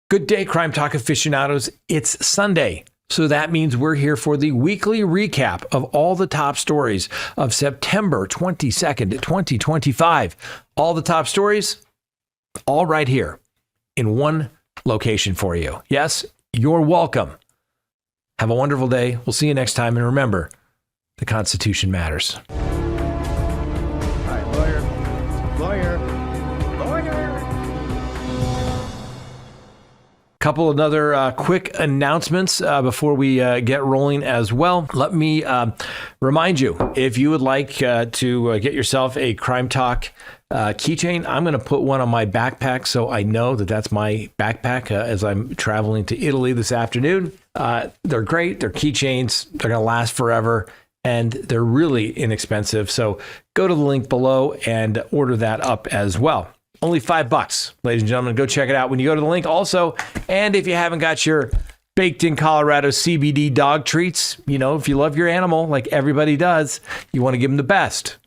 Good day, Crime Talk aficionados. It's Sunday, so that means we're here for the weekly recap of all the top stories of September 22nd, 2025. All the top stories, all right here in one location for you. Yes, you're welcome. Have a wonderful day. We'll see you next time. And remember, the Constitution matters. All right, lawyer. Couple of other quick announcements before we get rolling as well. Let me remind you, if you would like to get yourself a Crime Talk keychain, I'm going to put one on my backpack so I know that that's my backpack as I'm traveling to Italy this afternoon. They're great. They're keychains. They're going to last forever. And they're really inexpensive. So go to the link below and order that up as well. Only $5, ladies and gentlemen. Go check it out when you go to the link also. And if you haven't got your baked in Colorado CBD dog treats, you know, if you love your animal like everybody does, you want to give them the best.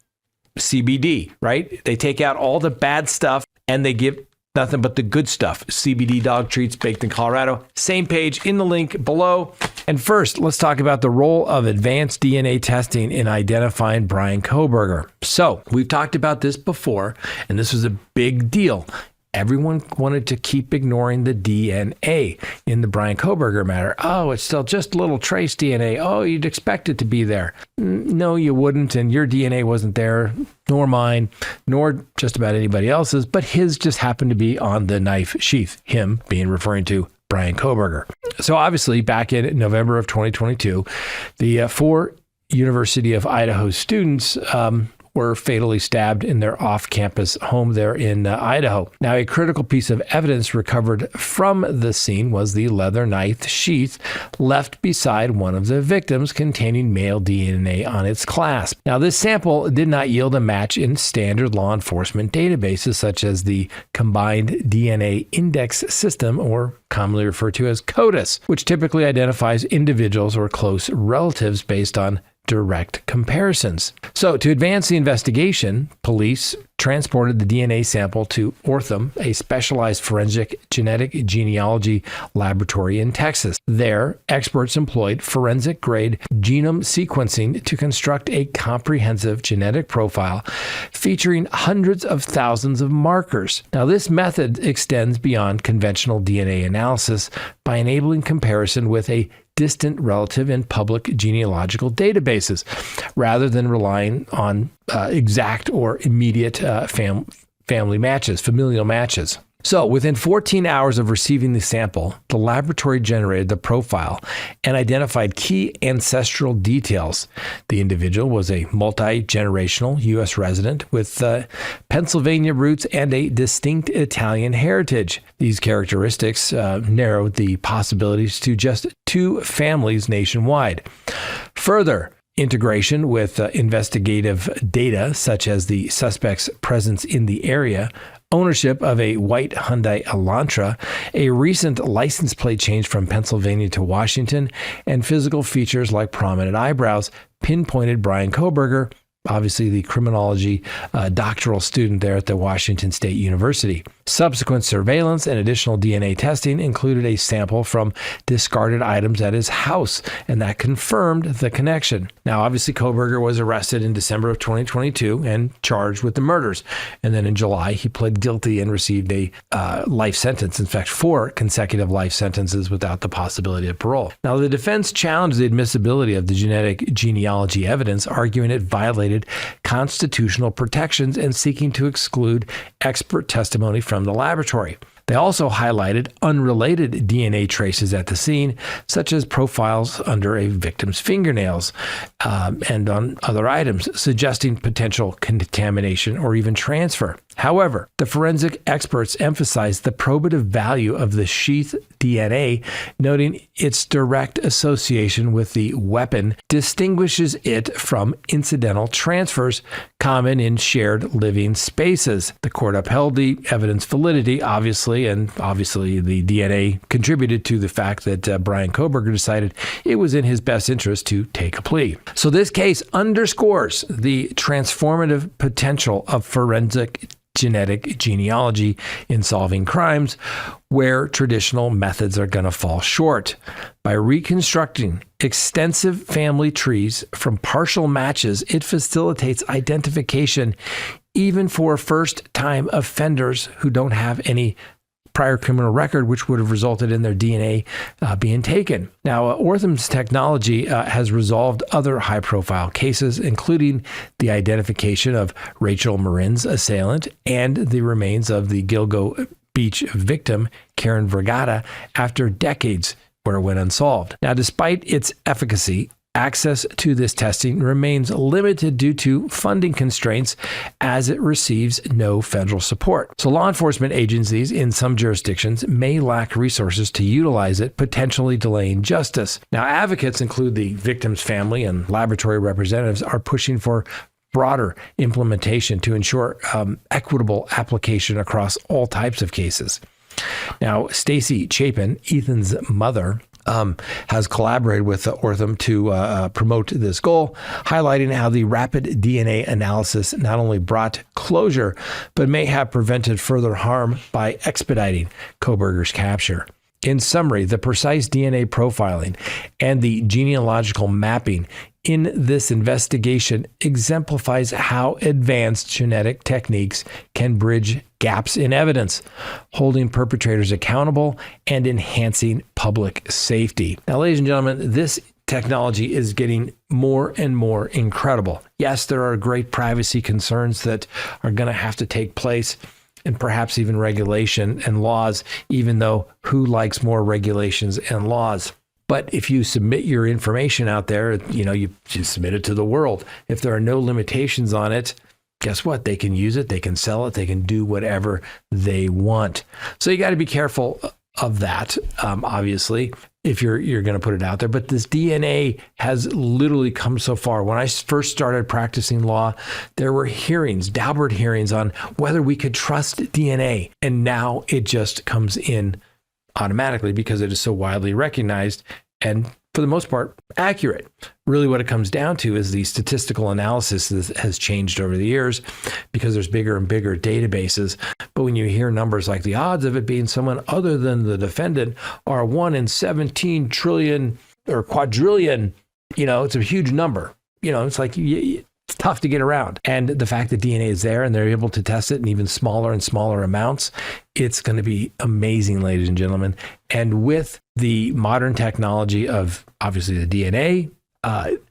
CBD, right? They take out all the bad stuff and they give nothing but the good stuff. CBD dog treats baked in Colorado. Same page in the link below. And first, let's talk about the role of advanced DNA testing in identifying Brian Kohberger. So we've talked about this before, and this was a big deal. Everyone wanted to keep ignoring the DNA in the Brian Kohberger matter. Oh, it's still just a little trace DNA. Oh, you'd expect it to be there. No, you wouldn't. And your DNA wasn't there, nor mine, nor just about anybody else's, but his just happened to be on the knife sheath, him being referring to Brian Kohberger. So obviously back in November of 2022, the 4 University of Idaho students were fatally stabbed in their off-campus home there in Idaho. Now, a critical piece of evidence recovered from the scene was the leather knife sheath left beside one of the victims containing male DNA on its clasp. Now, this sample did not yield a match in standard law enforcement databases such as the Combined DNA Index System, or commonly referred to as CODIS, which typically identifies individuals or close relatives based on direct comparisons. So to advance the investigation, police transported the DNA sample to Ortham, a specialized forensic genetic genealogy laboratory in Texas. There, experts employed forensic-grade genome sequencing to construct a comprehensive genetic profile featuring hundreds of thousands of markers. Now, this method extends beyond conventional DNA analysis by enabling comparison with a distant relative in public genealogical databases, rather than relying on exact or immediate family matches, familial matches. So within 14 hours of receiving the sample, the laboratory generated the profile and identified key ancestral details. The individual was a multi-generational U.S. resident with Pennsylvania roots and a distinct Italian heritage. These characteristics narrowed the possibilities to just 2 families nationwide. Further, integration with investigative data, such as the suspect's presence in the area, ownership of a white Hyundai Elantra, a recent license plate change from Pennsylvania to Washington, and physical features like prominent eyebrows pinpointed Brian Kohberger, obviously the criminology doctoral student there at the Washington State University. Subsequent surveillance and additional DNA testing included a sample from discarded items at his house, and that confirmed the connection. Now, obviously, Kohberger was arrested in December of 2022 and charged with the murders. And then in July, he pled guilty and received a life sentence. In fact, 4 consecutive life sentences without the possibility of parole. Now, the defense challenged the admissibility of the genetic genealogy evidence, arguing it violated constitutional protections and seeking to exclude expert testimony from the laboratory. They also highlighted unrelated DNA traces at the scene, such as profiles under a victim's fingernails and on other items, suggesting potential contamination or even transfer. However, the forensic experts emphasized the probative value of the sheath DNA, noting its direct association with the weapon distinguishes it from incidental transfers common in shared living spaces. The court upheld the evidence validity, obviously, and obviously the DNA contributed to the fact that Brian Kohberger decided it was in his best interest to take a plea. So this case underscores the transformative potential of forensic genetic genealogy in solving crimes where traditional methods are going to fall short. By reconstructing extensive family trees from partial matches, it facilitates identification even for first-time offenders who don't have any prior criminal record, which would have resulted in their DNA being taken. Now, Ortham's technology has resolved other high-profile cases, including the identification of Rachel Marin's assailant and the remains of the Gilgo Beach victim, Karen Vergata, after decades where it went unsolved. Now, despite its efficacy, access to this testing remains limited due to funding constraints as it receives no federal support. So law enforcement agencies in some jurisdictions may lack resources to utilize it, potentially delaying justice. Now, advocates, include the victim's family and laboratory representatives, are pushing for broader implementation to ensure equitable application across all types of cases. Now, Stacy Chapin, Ethan's mother, has collaborated with Ortham to promote this goal, highlighting how the rapid DNA analysis not only brought closure, but may have prevented further harm by expediting Kohberger's capture. In summary, the precise DNA profiling and the genealogical mapping in this investigation exemplifies how advanced genetic techniques can bridge gaps in evidence, holding perpetrators accountable and enhancing public safety. Now, ladies and gentlemen, this technology is getting more and more incredible. Yes, there are great privacy concerns that are going to have to take place, and perhaps even regulation and laws, even though who likes more regulations and laws? But if you submit your information out there, you submit it to the world. If there are no limitations on it, guess what? They can use it, they can sell it, they can do whatever they want. So you got to be careful of that, obviously, if you're going to put it out there. But this DNA has literally come so far. When I first started practicing law, there were hearings, Daubert hearings, on whether we could trust DNA. And now it just comes in automatically because it is so widely recognized and, for the most part, accurate. Really what it comes down to is the statistical analysis that has changed over the years because there's bigger and bigger databases. But when you hear numbers like the odds of it being someone other than the defendant are 1 in 17 trillion or quadrillion, it's a huge number. It's like it's tough to get around. And the fact that DNA is there and they're able to test it in even smaller and smaller amounts, it's going to be amazing, ladies and gentlemen. And with the modern technology of obviously the DNA,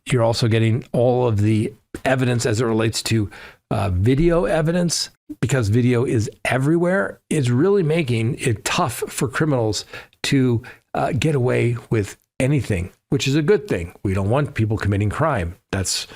you're also getting all of the evidence as it relates to video evidence, because video is everywhere. It's really making it tough for criminals to get away with anything, which is a good thing. We don't want people committing crime. That's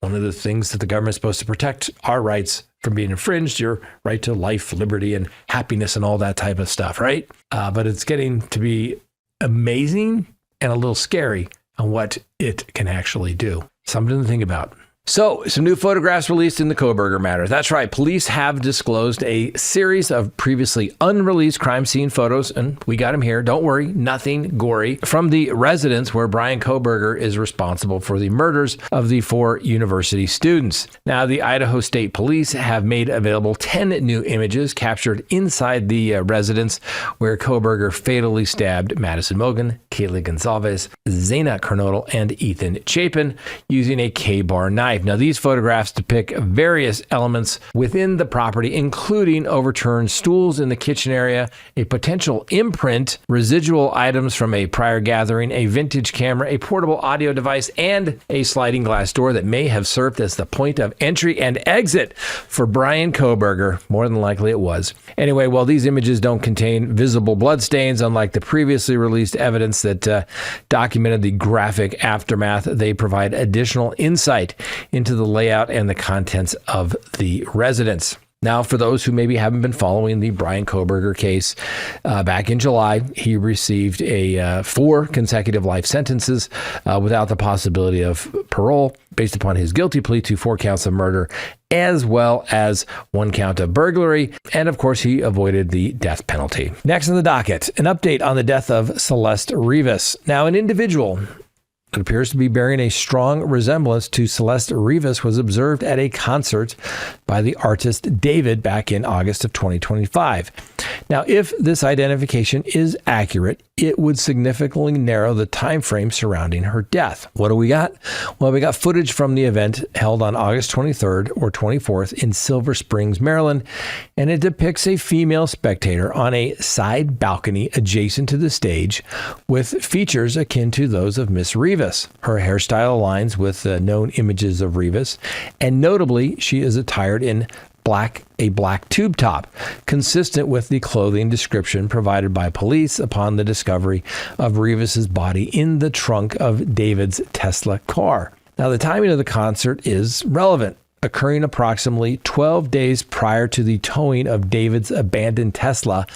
one of the things that the government is supposed to protect, our rights from being infringed, your right to life, liberty, and happiness, and all that type of stuff, right? But it's getting to be amazing and a little scary on what it can actually do. Something to think about. So, some new photographs released in the Kohberger matter. That's right. Police have disclosed a series of previously unreleased crime scene photos, and we got them here. Don't worry, nothing gory, from the residence where Brian Kohberger is responsible for the murders of the 4 university students. Now, the Idaho State Police have made available 10 new images captured inside the residence where Kohberger fatally stabbed Madison Mogan, Kaylee Gonzalez, Zaina Kernodle, and Ethan Chapin using a K-bar knife. Now, these photographs depict various elements within the property, including overturned stools in the kitchen area, a potential imprint, residual items from a prior gathering, a vintage camera, a portable audio device, and a sliding glass door that may have served as the point of entry and exit for Brian Kohberger. More than likely it was. Anyway, while these images don't contain visible bloodstains, unlike the previously released evidence that documented the graphic aftermath, they provide additional insight into the layout and the contents of the residence. Now, for those who maybe haven't been following the Brian Kohberger case, back in July, he received 4 consecutive life sentences without the possibility of parole based upon his guilty plea to 4 counts of murder, as well as 1 count of burglary. And of course, he avoided the death penalty. Next on the docket, an update on the death of Celeste Rivas. Now, an individual that appears to be bearing a strong resemblance to Celeste Rivas was observed at a concert by the artist David back in August of 2025. Now, if this identification is accurate, it would significantly narrow the time frame surrounding her death. What do we got? Well, we got footage from the event held on August 23rd or 24th in Silver Springs, Maryland, and it depicts a female spectator on a side balcony adjacent to the stage with features akin to those of Miss Rivas. Her hairstyle aligns with known images of Rivas, and notably, she is attired in a black tube top, consistent with the clothing description provided by police upon the discovery of Rivas's body in the trunk of David's Tesla car. Now, the timing of the concert is relevant, occurring approximately 12 days prior to the towing of David's abandoned Tesla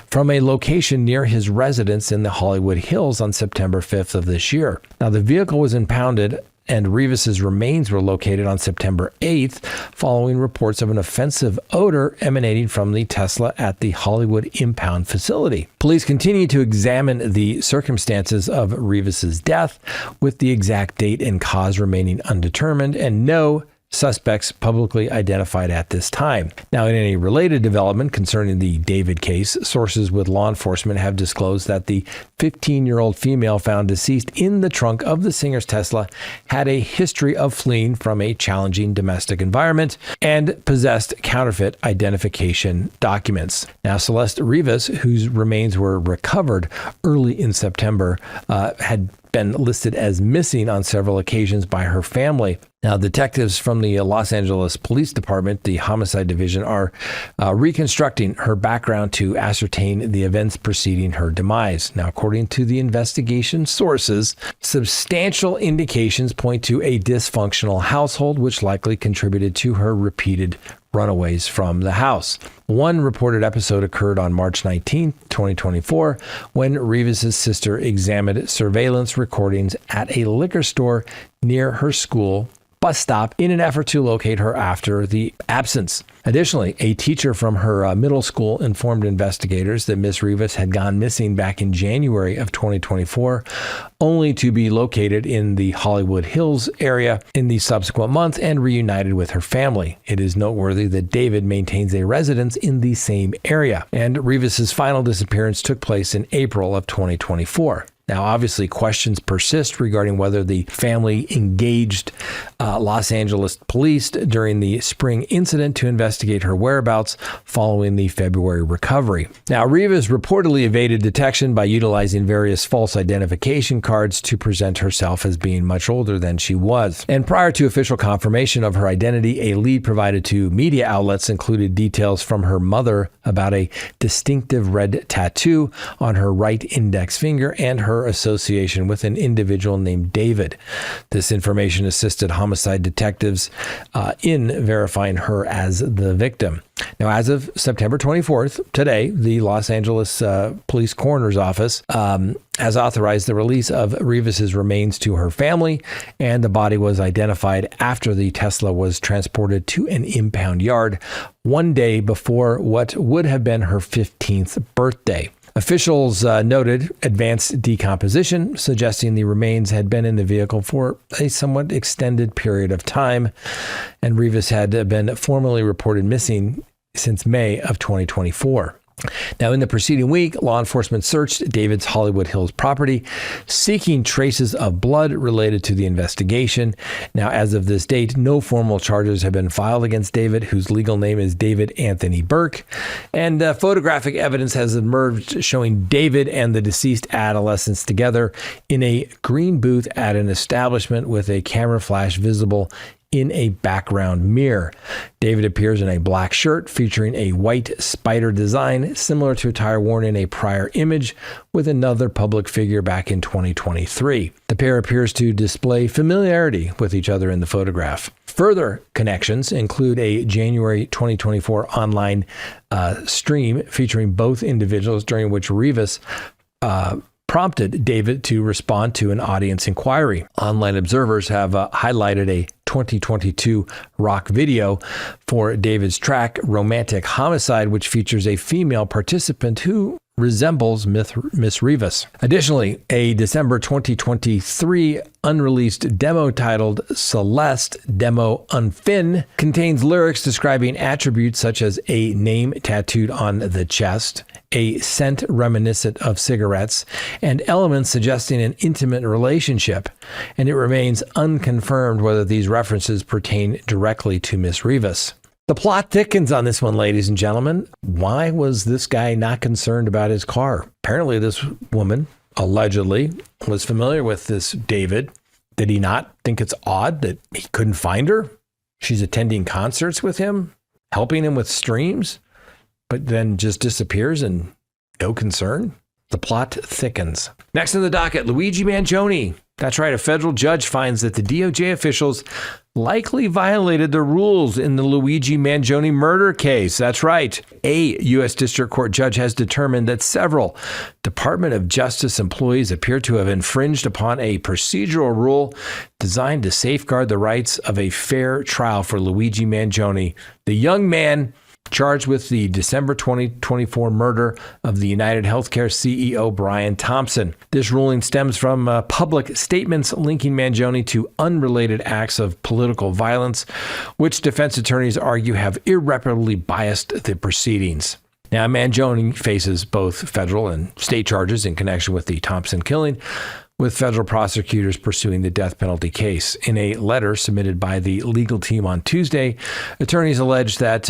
from a location near his residence in the Hollywood Hills on September 5th of this year. Now, the vehicle was impounded and Rivas's remains were located on September 8th following reports of an offensive odor emanating from the Tesla at the Hollywood impound facility. Police continue to examine the circumstances of Rivas's death, with the exact date and cause remaining undetermined and no suspects publicly identified at this time. Now, in a related development concerning the David case, sources with law enforcement have disclosed that the 15-year-old female found deceased in the trunk of the singer's Tesla had a history of fleeing from a challenging domestic environment and possessed counterfeit identification documents. Now, Celeste Rivas, whose remains were recovered early in September, had been listed as missing on several occasions by her family. Now, detectives from the Los Angeles Police Department, the Homicide Division, are reconstructing her background to ascertain the events preceding her demise. Now, according to the investigation sources, substantial indications point to a dysfunctional household, which likely contributed to her repeated runaways from the house. One reported episode occurred on March 19, 2024, when Rivas's sister examined surveillance recordings at a liquor store near her school bus stop in an effort to locate her after the absence. Additionally, a teacher from her middle school informed investigators that Miss Rivas had gone missing back in January of 2024, only to be located in the Hollywood Hills area in the subsequent month and reunited with her family. It is noteworthy that David maintains a residence in the same area, and Rivas's final disappearance took place in April of 2024. Now, obviously, questions persist regarding whether the family engaged Los Angeles police during the spring incident to investigate her whereabouts following the February recovery. Now, Rivas reportedly evaded detection by utilizing various false identification cards to present herself as being much older than she was. And prior to official confirmation of her identity, a lead provided to media outlets included details from her mother about a distinctive red tattoo on her right index finger and her association with an individual named David. This information assisted homicide detectives in verifying her as the victim. Now, as of September 24th, today, the Los Angeles Police Coroner's Office has authorized the release of Rivas's remains to her family, and the body was identified after the Tesla was transported to an impound yard one day before what would have been her 15th birthday. Officials noted advanced decomposition, suggesting the remains had been in the vehicle for a somewhat extended period of time, and Rivas had been formally reported missing since May of 2024. Now, in the preceding week, law enforcement searched David's Hollywood Hills property, seeking traces of blood related to the investigation. Now, as of this date, no formal charges have been filed against David, whose legal name is David Anthony Burke. And photographic evidence has emerged showing David and the deceased adolescents together in a green booth at an establishment with a camera flash visible in a background mirror. David appears in a black shirt featuring a white spider design similar to attire worn in a prior image with another public figure back in 2023. The pair appears to display familiarity with each other in the photograph. Further connections include a January 2024 online stream featuring both individuals, during which Rivas prompted David to respond to an audience inquiry. Online observers have highlighted a 2022 rock video for David's track Romantic Homicide, which features a female participant who resembles Miss Rivas. Additionally, a December 2023 unreleased demo titled Celeste Demo Unfin contains lyrics describing attributes such as a name tattooed on the chest, a scent reminiscent of cigarettes, and elements suggesting an intimate relationship, and it remains unconfirmed whether these references pertain directly to Miss Rivas. The plot thickens on this one, ladies and gentlemen. Why was this guy not concerned about his car? Apparently this woman, allegedly, was familiar with this David. Did he not think it's odd that he couldn't find her? She's attending concerts with him, helping him with streams, but then just disappears and no concern? The plot thickens. Next on the docket, Luigi Mangione. That's right, a federal judge finds that the DOJ officials likely violated the rules in the Luigi Mangione murder case. That's right. A U.S. District Court judge has determined that several Department of Justice employees appear to have infringed upon a procedural rule designed to safeguard the rights of a fair trial for Luigi Mangione, the young man charged with the December 2024 murder of the United Healthcare CEO Brian Thompson. This ruling stems from public statements linking Mangione to unrelated acts of political violence, which defense attorneys argue have irreparably biased the proceedings. Now, Mangione faces both federal and state charges in connection with the Thompson killing, with federal prosecutors pursuing the death penalty case. In a letter submitted by the legal team on Tuesday, attorneys alleged that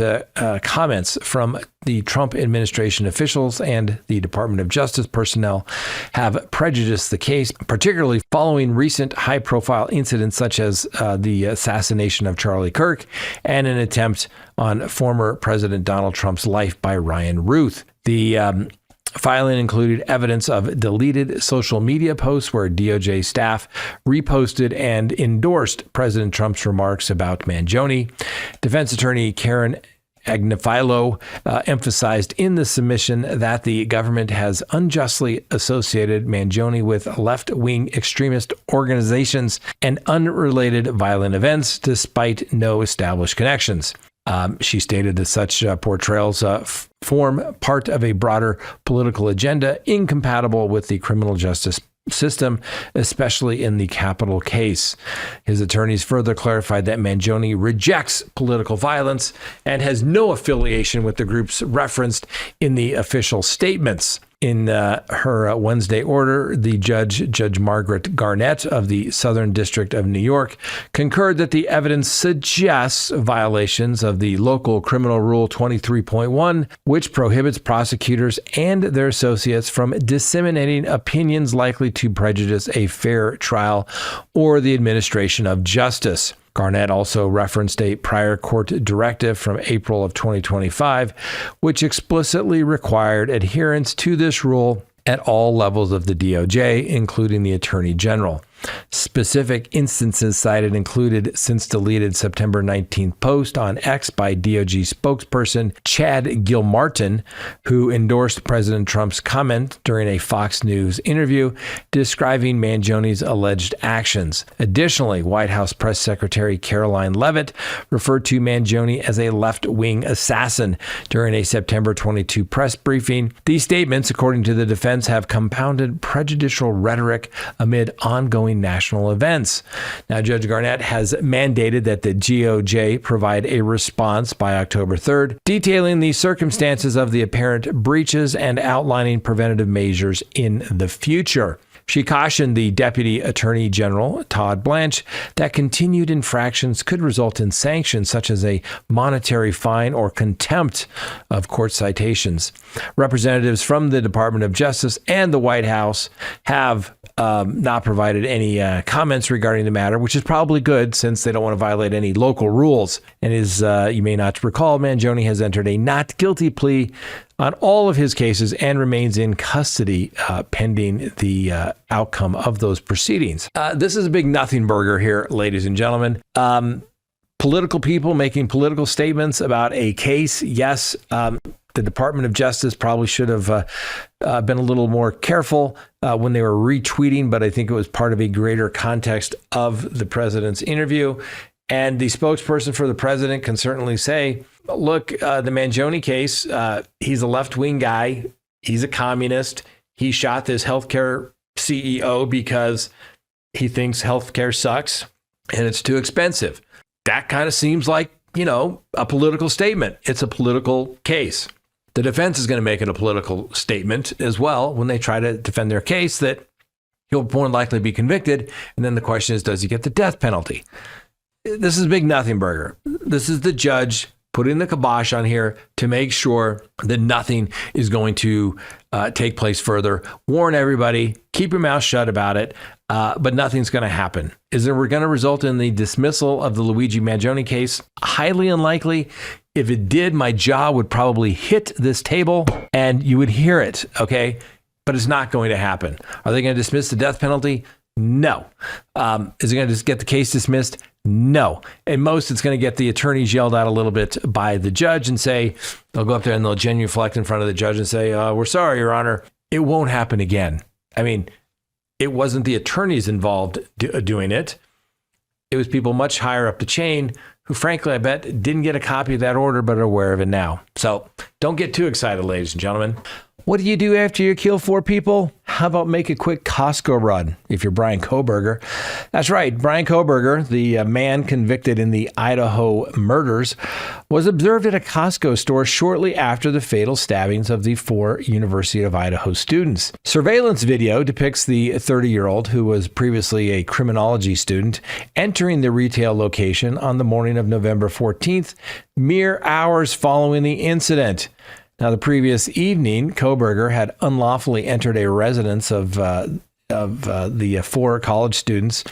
comments from the Trump administration officials and the Department of Justice personnel have prejudiced the case, particularly following recent high-profile incidents such as the assassination of Charlie Kirk and an attempt on former President Donald Trump's life by Ryan Ruth. The filing included evidence of deleted social media posts where DOJ staff reposted and endorsed President Trump's remarks about Mangione. Defense attorney Karen Agnifilo emphasized in the submission that the government has unjustly associated Mangione with left-wing extremist organizations and unrelated violent events, despite no established connections. She stated that such portrayals form part of a broader political agenda incompatible with the criminal justice system, especially in the capital case. His attorneys further clarified that Mangione rejects political violence and has no affiliation with the groups referenced in the official statements. In her Wednesday order, the Judge Margaret Garnett of the Southern District of New York, concurred that the evidence suggests violations of the local criminal rule 23.1, which prohibits prosecutors and their associates from disseminating opinions likely to prejudice a fair trial or the administration of justice. Garnett also referenced a prior court directive from April of 2025, which explicitly required adherence to this rule at all levels of the DOJ, including the Attorney General. Specific instances cited included since deleted September 19th post on X by DOJ spokesperson Chad Gilmartin, who endorsed President Trump's comment during a Fox News interview describing Mangione's alleged actions. Additionally, White House Press Secretary Caroline Leavitt referred to Mangione as a left-wing assassin during a September 22 press briefing. These statements, according to the defense, have compounded prejudicial rhetoric amid ongoing national events. Now, Judge Garnett has mandated that the DOJ provide a response by October 3rd, detailing the circumstances of the apparent breaches and outlining preventative measures in the future. She cautioned the Deputy Attorney General, Todd Blanche, that continued infractions could result in sanctions such as a monetary fine or contempt of court citations. Representatives from the Department of Justice and the White House have not provided any comments regarding the matter, which is probably good since they don't want to violate any local rules. And as you may not recall, Mangione has entered a not guilty plea on all of his cases and remains in custody pending the outcome of those proceedings. This is a big nothing burger here, ladies and gentlemen. Political people making political statements about a case. Yes, the Department of Justice probably should have been a little more careful when they were retweeting, but I think it was part of a greater context of the president's interview. And the spokesperson for the president can certainly say, look, the Mangione case, he's a left-wing guy. He's a communist. He shot this healthcare CEO because he thinks healthcare sucks and it's too expensive. That kind of seems like, a political statement. It's a political case. The defense is going to make it a political statement as well when they try to defend their case that he'll more than likely be convicted. And then the question is, does he get the death penalty? This is big nothing burger. This is the judge putting the kibosh on here to make sure that nothing is going to take place further. Warn everybody, keep your mouth shut about it, but nothing's going to happen. Is it going to result in the dismissal of the Luigi Mangione case? Highly unlikely. If it did, my jaw would probably hit this table and you would hear it, okay? But it's not going to happen. Are they going to dismiss the death penalty? No. Is it going to just get the case dismissed? No. At most, it's going to get the attorneys yelled at a little bit by the judge and say, they'll go up there and they'll genuflect in front of the judge and say, we're sorry, Your Honor. It won't happen again. I mean, it wasn't the attorneys involved doing it. It was people much higher up the chain who, frankly, I bet didn't get a copy of that order, but are aware of it now. So don't get too excited, ladies and gentlemen. What do you do after you kill 4 people? How about make a quick Costco run if you're Brian Kohberger? That's right. Brian Kohberger, the man convicted in the Idaho murders, was observed at a Costco store shortly after the fatal stabbings of the 4 University of Idaho students. Surveillance video depicts the 30-year-old, who was previously a criminology student, entering the retail location on the morning of November 14th, mere hours following the incident. Now, the previous evening, Kohberger had unlawfully entered a residence of the 4 college students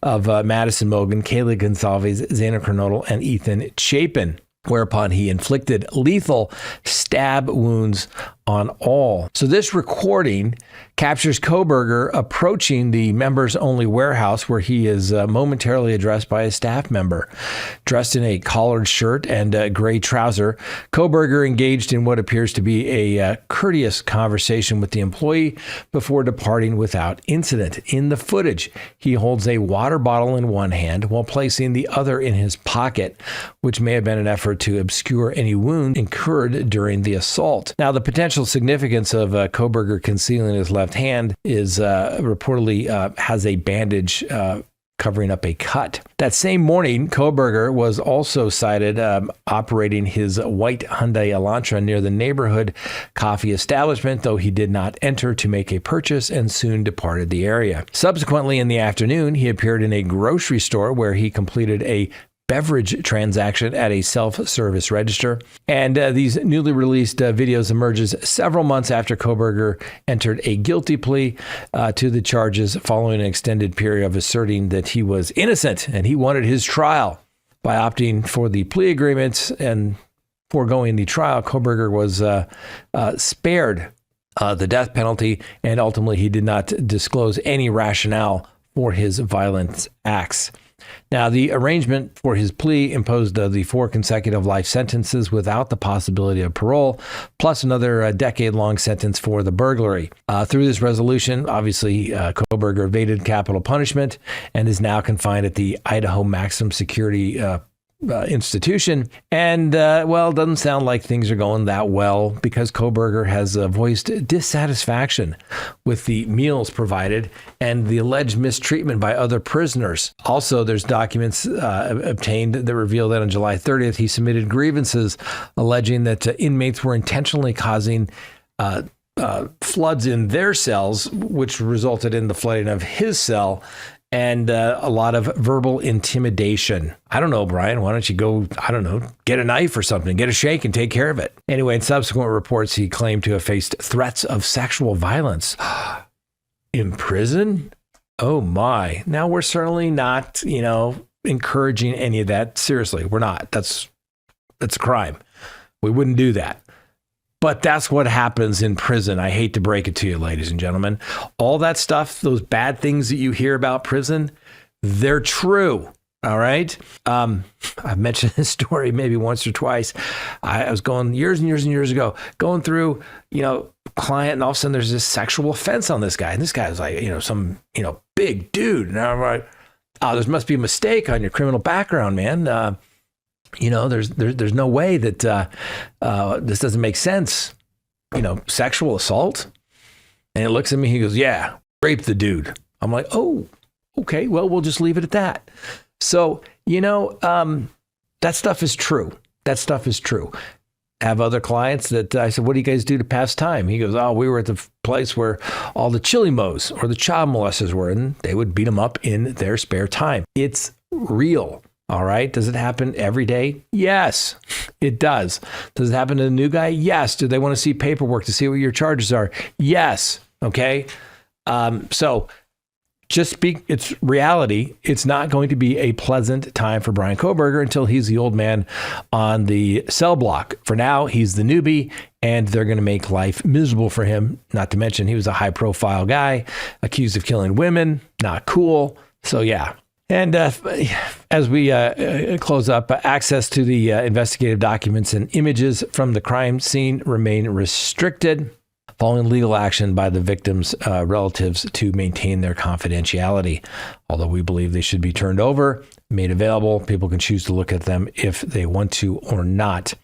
of Madison Mogan, Kaylee Gonzalez, Zaina Kernodle, and Ethan Chapin, whereupon he inflicted lethal stab wounds on all. So this recording captures Kohberger approaching the members-only warehouse where he is momentarily addressed by a staff member. Dressed in a collared shirt and a gray trouser, Kohberger engaged in what appears to be a courteous conversation with the employee before departing without incident. In the footage, he holds a water bottle in one hand while placing the other in his pocket, which may have been an effort to obscure any wound incurred during the assault. Now, the potential significance of Kohberger concealing his left hand is reportedly has a bandage covering up a cut. That same morning, Kohberger was also sighted operating his white Hyundai Elantra near the neighborhood coffee establishment, though he did not enter to make a purchase and soon departed the area. Subsequently, in the afternoon, he appeared in a grocery store where he completed a beverage transaction at a self-service register. And these newly released videos emerges several months after Kohberger entered a guilty plea to the charges following an extended period of asserting that he was innocent and he wanted his trial. By opting for the plea agreements and foregoing the trial, Kohberger was spared the death penalty, and ultimately he did not disclose any rationale for his violent acts. Now, the arrangement for his plea imposed the 4 consecutive life sentences without the possibility of parole, plus another decade-long sentence for the burglary. Through this resolution, obviously, Kohberger evaded capital punishment and is now confined at the Idaho Maximum Security institution. And, well, it doesn't sound like things are going that well because Kohberger has voiced dissatisfaction with the meals provided and the alleged mistreatment by other prisoners. Also, there's documents obtained that reveal that on July 30th, he submitted grievances alleging that inmates were intentionally causing floods in their cells, which resulted in the flooding of his cell, and a lot of verbal intimidation. I don't know, Brian, why don't you go, get a knife or something, get a shake and take care of it. Anyway, in subsequent reports, he claimed to have faced threats of sexual violence. In prison? Oh my. Now, we're certainly not, encouraging any of that. Seriously, we're not. That's a crime. We wouldn't do that. But that's what happens in prison. I hate to break it to you, ladies and gentlemen. All that stuff, those bad things that you hear about prison, they're true. All right. I've mentioned this story maybe once or twice. I was going years and years and years ago, going through, client, and all of a sudden there's this sexual offense on this guy. And this guy was like, some, big dude. And I'm like, oh, there must be a mistake on your criminal background, man. There's no way that this doesn't make sense. sexual assault? And he looks at me, he goes, yeah, raped the dude. I'm like, oh, okay, well, we'll just leave it at that. So, that stuff is true. That stuff is true. I have other clients that I said, what do you guys do to pass time? He goes, oh, we were at the place where all the chili-mos or the child molesters were, and they would beat them up in their spare time. It's real. All right. Does it happen every day? Yes, it does. Does it happen to the new guy? Yes. Do they want to see paperwork to see what your charges are? Yes. Okay. So just speak, it's reality. It's not going to be a pleasant time for Brian Kohberger until he's the old man on the cell block. For now, he's the newbie, and they're going to make life miserable for him. Not to mention, he was a high profile guy accused of killing women. Not cool. So yeah. And as we close up, access to the investigative documents and images from the crime scene remain restricted, following legal action by the victims' relatives to maintain their confidentiality. Although we believe they should be turned over, made available, people can choose to look at them if they want to or not.